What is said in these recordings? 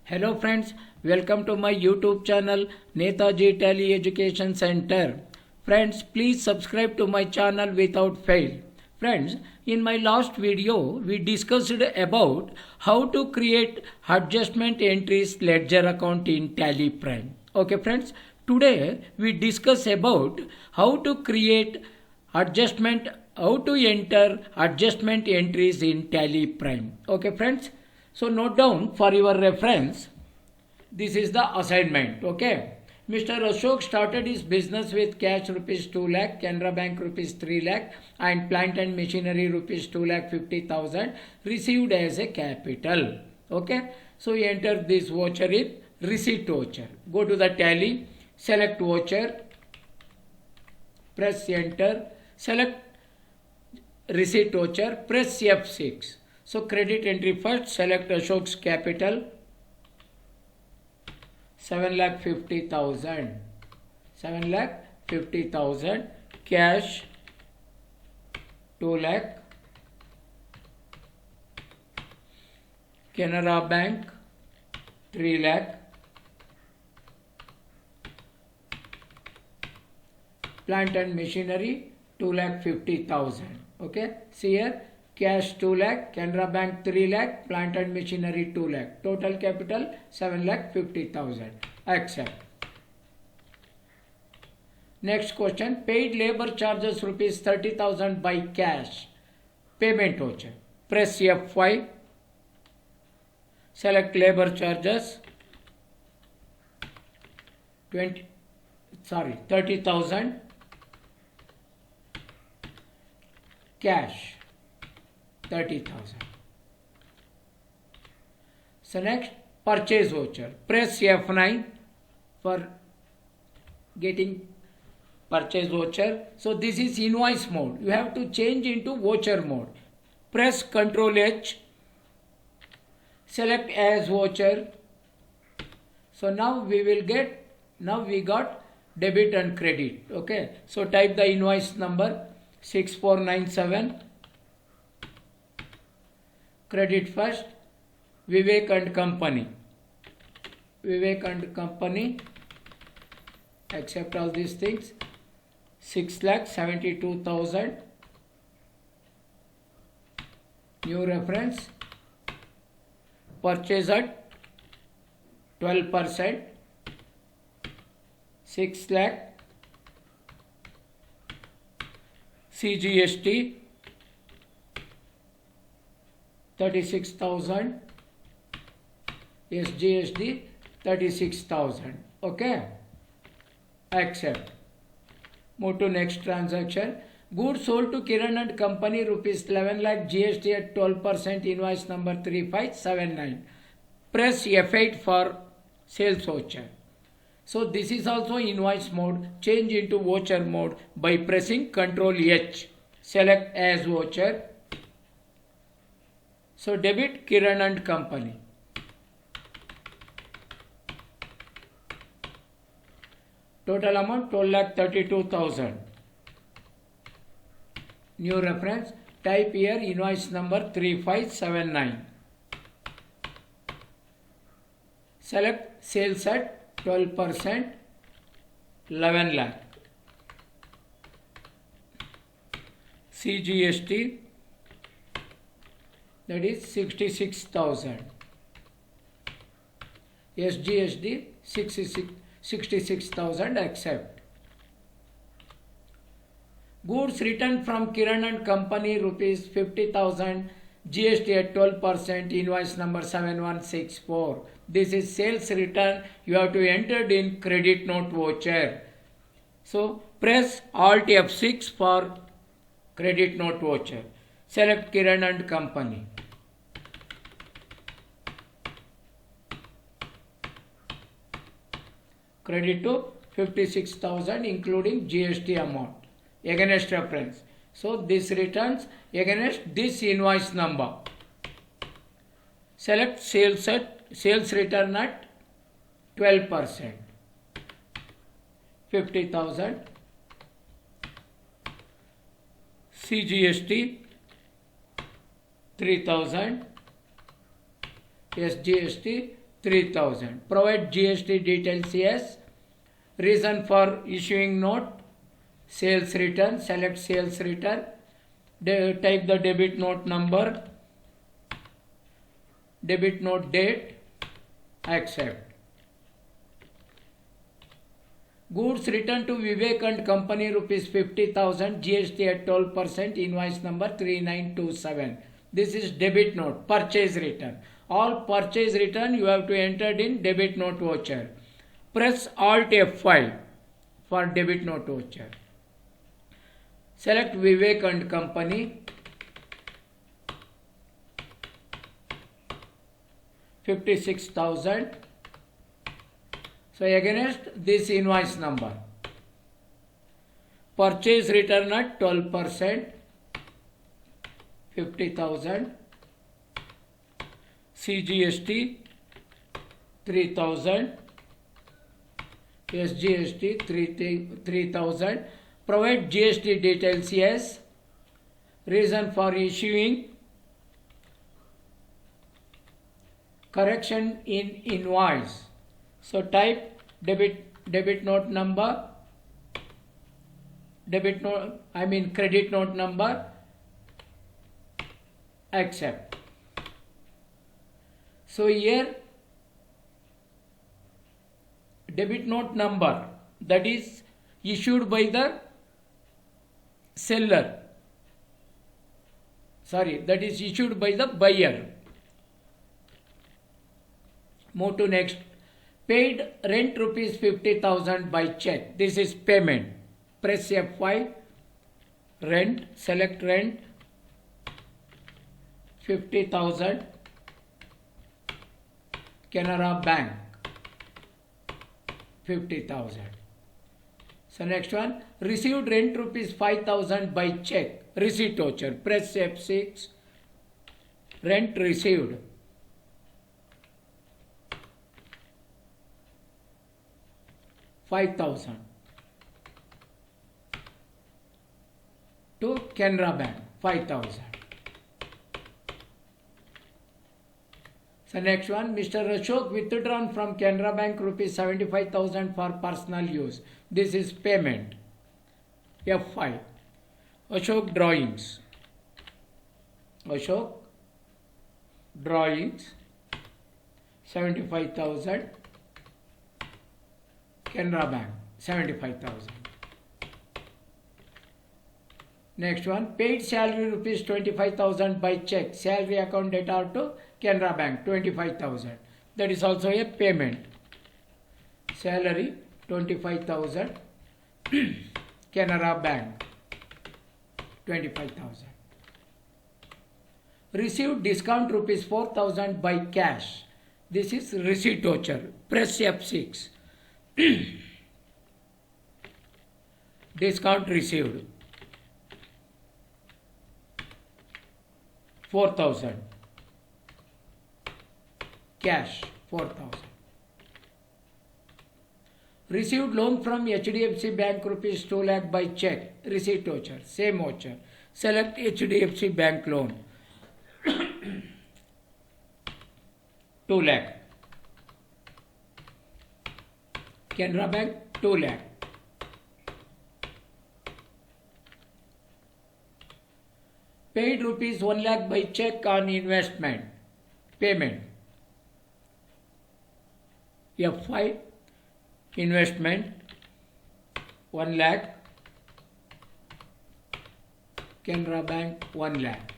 Hello friends, welcome to my YouTube channel Netaji Tally Education Center. Friends, please subscribe to my channel without fail. Friends, in my last video, we discussed about how to create adjustment entries ledger account in Tally Prime. Okay friends, today we discuss about how to create how to enter adjustment entries in Tally Prime. Okay friends, so note down for your reference. This is the assignment. Okay. Mr. Ashok started his business with cash rupees 2 lakh, Canara Bank rupees 3 lakh and plant and machinery rupees 2 lakh 50,000 received as a capital. Okay. So you enter this voucher in receipt voucher. Go to the tally, select voucher, press enter, select receipt voucher, press F6. So credit entry first, select Ashok's capital 7,50,000, 7,50,000, cash 2 lakh, Canara Bank 3 lakh, plant and machinery 2,50,000. Okay, see here, cash 2 lakh, Canara Bank 3 lakh, plant and machinery 2 lakh. Total capital 7,50,000. Accept. Next question, paid labor charges rupees 30,000 by cash. Payment voucher. Press F5. Select labor charges. 30,000. Cash 30,000. So next, purchase voucher. Press F9 for getting purchase voucher. So this is invoice mode. You have to change into voucher mode. Press Ctrl H. Select as voucher. So now we got debit and credit. Okay. So type the invoice number 6497. Credit first, Vivek and Company. Vivek and Company. Accept all these things. 6,72,000. New reference. Purchase at 12%. 6 lakh. CGST 36,000, SGST 36,000. Okay, accept. Move to next transaction. Goods sold to Kiran and Company rupees 11 lakh, GST at 12%, invoice number 3579. Press F8 for sales voucher. So this is also invoice mode. Change into voucher mode by pressing Ctrl H. Select as voucher. So debit Kiran and Company. Total amount 12,32,000. New reference. Type here invoice number 3579. Select sales at 12%, 11 lakh. CGST, that is 66,000. SGST 66,000. Accept. Goods returned from Kiran and Company rupees 50,000, GST at 12%, invoice number 7164. This is sales return. You have to enter in credit note voucher. So press Alt F6 for credit note voucher. Select Kiran and Company. Credit to 56,000 including GST amount against reference. So this returns against this invoice number. Select sales return at 12%. 50,000. CGST 3,000. SGST 3,000. Provide GST details, yes. Reason for issuing note, sales return, select sales return. Type the debit note number, debit note date, accept. Goods returned to Vivek and Company rupees 50,000, GST at 12%, invoice number 3927. This is debit note, purchase return. All purchase return you have to enter in debit note voucher. Press Alt F5 for debit note voucher. Select Vivek and Company. 56,000. So against this invoice number. Purchase return at 12%. 50,000. CGST 3,000. SGST 3,000. Provide GST details, yes. Reason for issuing, correction in invoice. So type debit note number, credit note number, accept. So here debit note number, that is issued by the seller, that is issued by the buyer. Move to next. Paid rent rupees 50,000 by check. This is payment. Press F5. Rent, select rent, 50,000, Canara Bank, 50,000. So next one, received rent rupees 5,000 by check, receipt voucher. Press F6. Rent received, 5,000 to Canara Bank, 5,000. So next one, Mr. Ashok withdrawn from Canara Bank rupees 75,000 for personal use. This is payment. F5. Ashok drawings. Ashok drawings 75,000. Canara Bank 75,000. Next one, paid salary rupees 25,000 by check. Salary account data to Canara Bank 25,000. That is also a payment. Salary 25,000. Canara Bank 25,000. Received discount rupees 4,000 by cash. This is receipt voucher. Press F6. Discount received 4,000. Cash 4,000. Received loan from HDFC Bank rupees 2 lakh by check. Receipt voucher. Same voucher. Select HDFC Bank loan. 2 lakh. Canara Bank 2 lakh. Paid rupees 1 lakh by check on investment. Payment. F5. Investment 1 lakh. Canara Bank 1 lakh.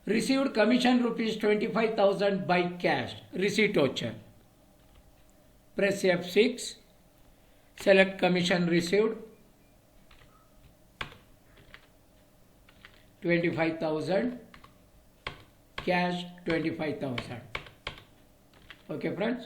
Received commission rupees 25,000 by cash. Receipt voucher. Press F6. Select commission received. 25,000. Cash 25,000. Okay friends.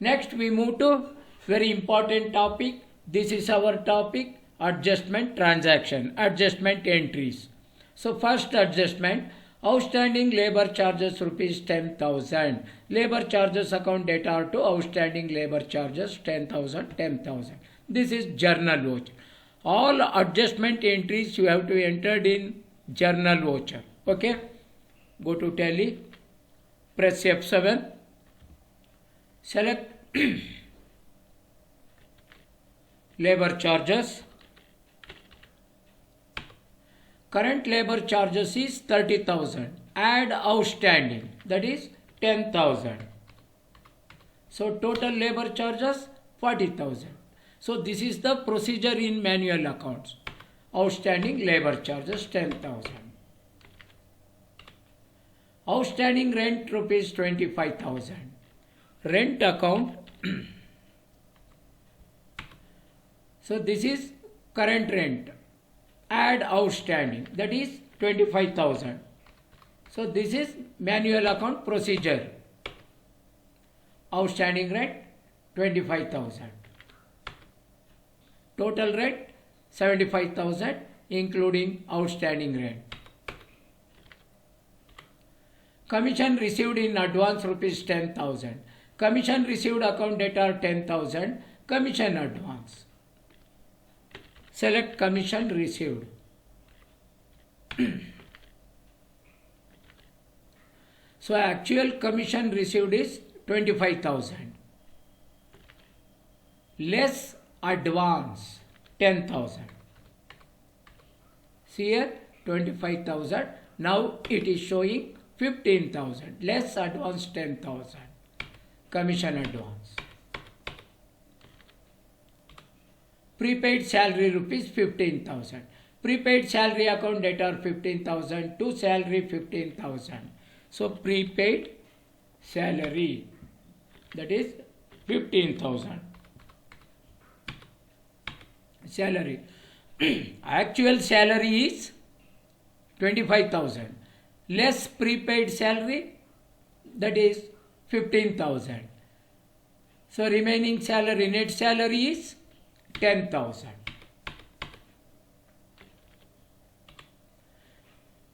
Next we move to very important topic. This is our topic, adjustment transaction, adjustment entries. So first adjustment, outstanding labor charges rupees 10,000. Labor charges account data to outstanding labor charges 10,000, 10,000. This is journal voucher. All adjustment entries you have to enter in journal voucher. Okay. Go to Tally. Press F7. Select labor charges. Current labor charges is 30,000. Add outstanding, that is 10,000. So total labor charges 40,000. So this is the procedure in manual accounts. Outstanding labor charges 10,000. Outstanding rent rupees 25,000. Rent account. So this is current rent. Add outstanding, that is 25,000. So this is manual account procedure. Outstanding rent 25,000. Total rent 75,000 including outstanding rent. Commission received in advance rupees 10,000. Commission received account data 10,000. Commission advance. Select commission received. So actual commission received is 25,000. Less advance 10,000. See here 25,000. Now it is showing 15,000. Less advance 10,000. Commission advance. Prepaid salary rupees 15,000. Prepaid salary account data 15,000. To salary 15,000. So prepaid salary, that is 15,000. Salary. Actual salary is 25,000. Less prepaid salary, that is 15,000. So remaining salary, net salary is 10,000.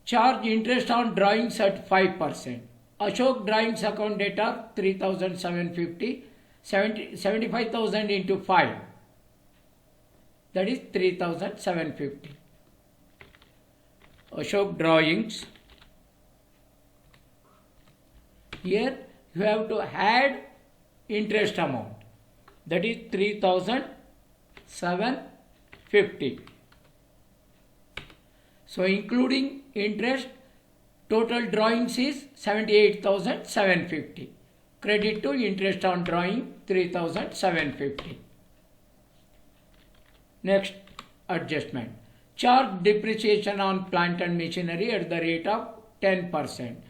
Charge interest on drawings at 5%. Ashok drawings account data 3,750. 75,000 into 5. That is 3,750. Ashok drawings. Here you have to add interest amount. That is 3,750. So including interest, total drawings is 78,750. Credit to interest on drawing 3,750. Next adjustment. Charge depreciation on plant and machinery at the rate of 10%.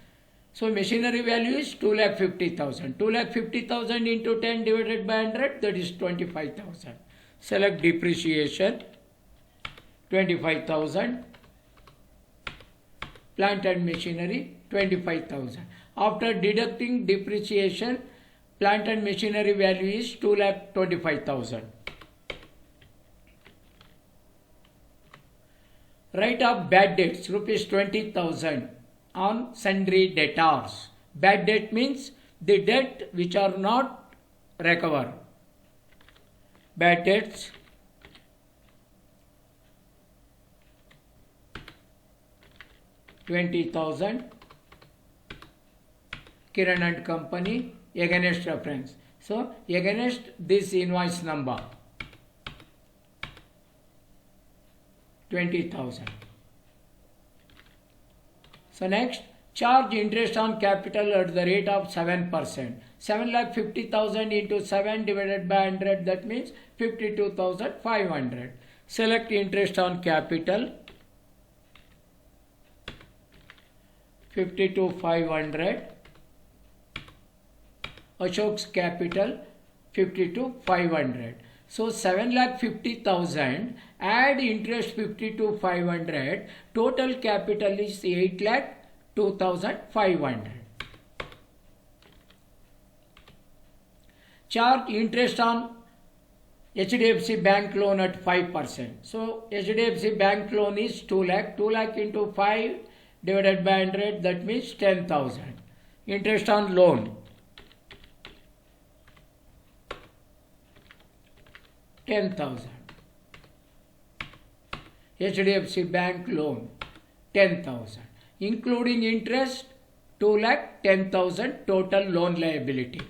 So machinery value is 2,50,000. 2,50,000 into 10 divided by 100, that is 25,000. Select depreciation 25,000. Plant and machinery 25,000. After deducting depreciation, plant and machinery value is 2,25,000. Write off bad debts rupees 20,000 on sundry debtors. Bad debt means the debt which are not recovered. Bad debts. $20,000. Kiran and Company against reference. So against this invoice number 20,000. So next, charge interest on capital at the rate of 7%. 7,50,000 into 7 divided by 100, that means 52,500. Select interest on capital 52,500. Ashok's capital 52,500. So 7,50,000, add interest 52,500, total capital is 8,02,500. Charge interest on HDFC bank loan at 5%. So HDFC bank loan is 2 lakh. 2 lakh into 5 divided by 100, that means 10,000. Interest on loan 10,000. HDFC bank loan 10,000. Including interest 2,10,000 total loan liability.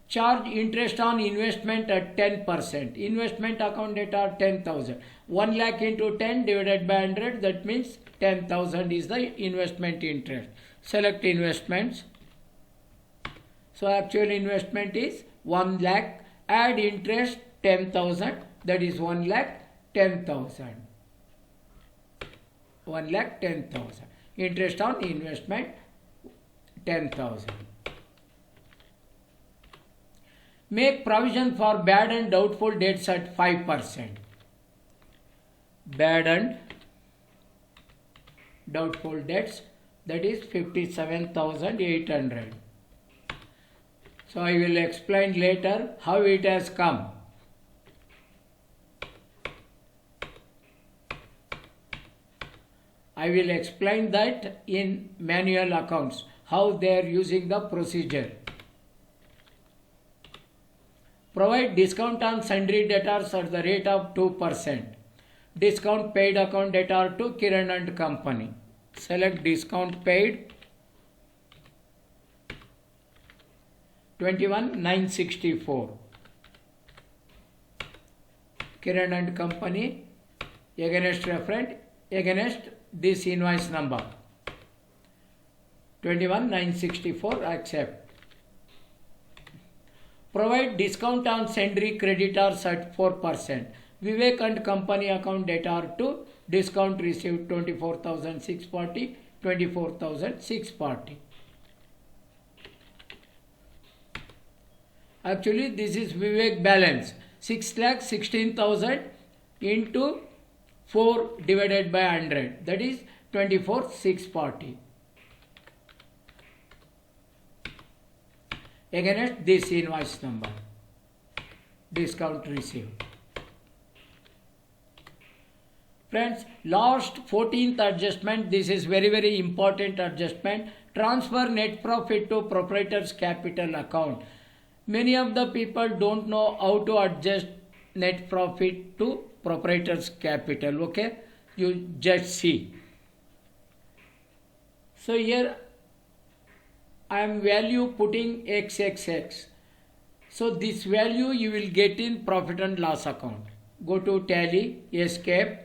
Charge interest on investment at 10%. Investment account debt are 10,000. 1 lakh into 10 divided by 100, that means 10,000 is the investment interest. Select investments. So actual investment is 1 lakh. Add interest 10,000, that is 1 lakh 10,000. 1 lakh 10,000. Interest on investment 10,000. Make provision for bad and doubtful debts at 5%. Bad and doubtful debts, that is 57,800. So I will explain later how it has come. I will explain that in manual accounts, how they are using the procedure. Provide discount on sundry debtors at the rate of 2%. Discount paid account debtor to Kiran and Company. Select discount paid 21,964. Kiran and Company against referent against this invoice number 21,964. Accept. Provide discount on sundry creditors at 4%. Vivek and Company account debtor to discount received 24,640, 24,640. Actually, this is Vivek balance 6,16,000 into 4 divided by 100, that is 24,640. Against this invoice number, discount received. Friends, last 14th adjustment, this is very important adjustment. Transfer net profit to proprietor's capital account. Many of the people don't know how to adjust net profit to proprietor's capital. Okay, you just see. So here I am value putting XXX. So this value you will get in profit and loss account. Go to tally, escape,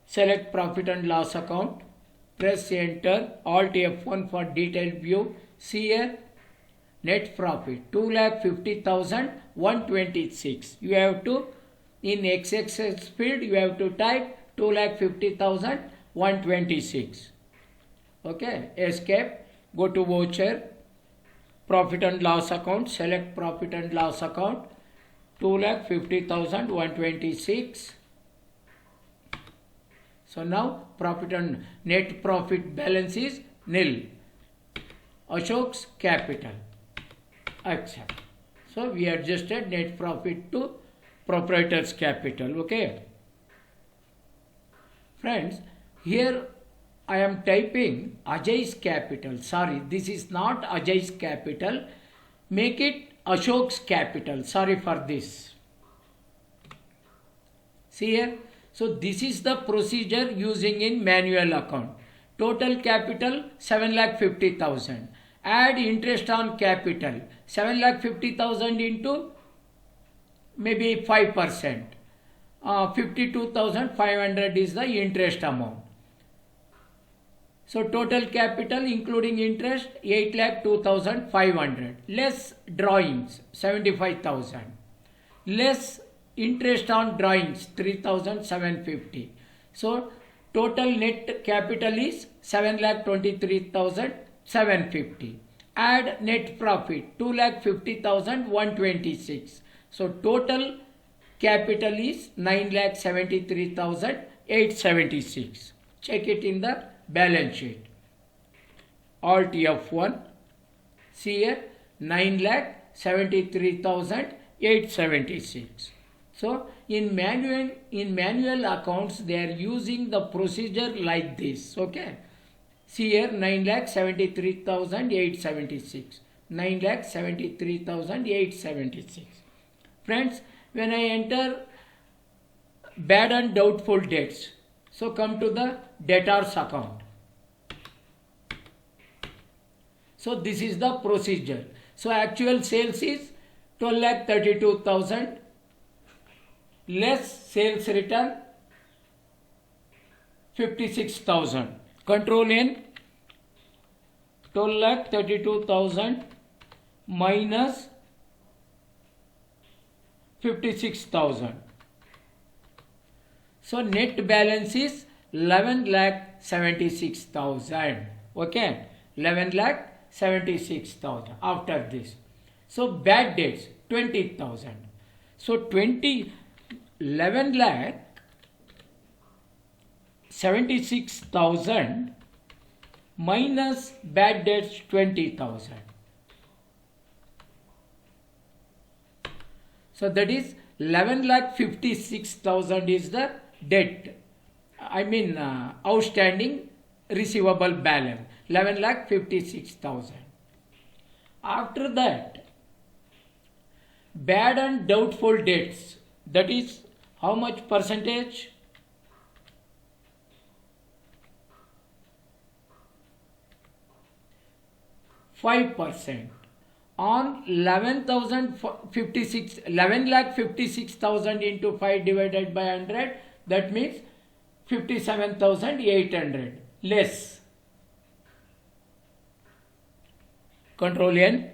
select profit and loss account, press enter, alt F1 for detailed view. See here, net profit 2,50,126. You have to, in XXX field, you have to type 2,50,126. Okay, escape, go to voucher, profit and loss account, select profit and loss account, 2,50,126. So now profit and net profit balance is nil. Ashok's capital. Accept. So we adjusted net profit to proprietor's capital. Okay. Friends, here I am typing Ajay's capital. Sorry, this is not Ajay's capital. Make it Ashok's capital. Sorry for this. See here. So this is the procedure using in manual account. Total capital 7,50,000. Add interest on capital 7,50,000 into maybe 5%. 52,500 is the interest amount. So total capital including interest 8,02,500. Less drawings 75,000. Less interest on drawings 3,750. So total net capital is 7,23,750. Add net profit 2,50,126. So total capital is 9,73,876. Check it in the balance sheet. Alt F1. See here, 9,73,876. So in manual accounts they are using the procedure like this. Okay. See here, 9,73,876. 9,73,876. Friends, when I enter bad and doubtful debts, so come to the debtors account. So this is the procedure. So actual sales is 12,32,000 less sales return 56,000. Control N. 12,32,000 minus 56,000. So net balance is 11,76,000. Okay, 11,76,000 after this. So bad debts 20,000. So 11,76,000 minus bad debts 20,000. So that is 11,56,000 is the debt. I mean outstanding receivable balance 11,56,000. After that, bad and doubtful debts, that is how much percentage? 5%. On 11,56,000 into 5 divided by 100, that means 57,800 less. Control N.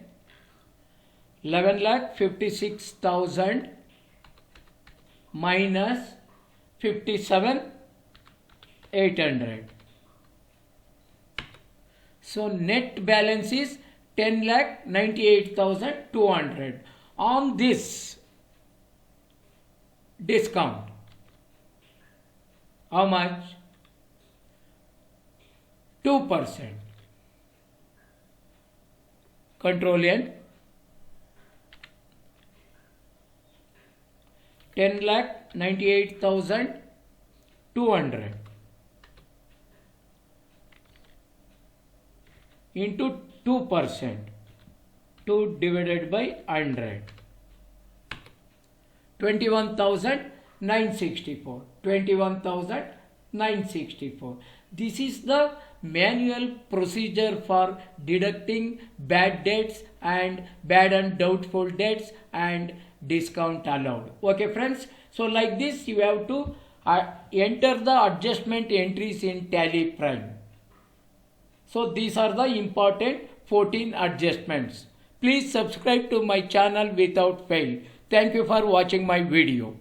11,56,000 minus 57,800. So net balance is 10,98,200. On this discount, how much? 2%. Control N. 10,98,200 into 2%. 2 divided by 100. 21,964. 21,964. This is the manual procedure for deducting bad debts and bad and doubtful debts and discount allowed. Okay friends, so like this you have to enter the adjustment entries in Tally Prime. So these are the important 14 adjustments. Please subscribe to my channel without fail. Thank you for watching my video.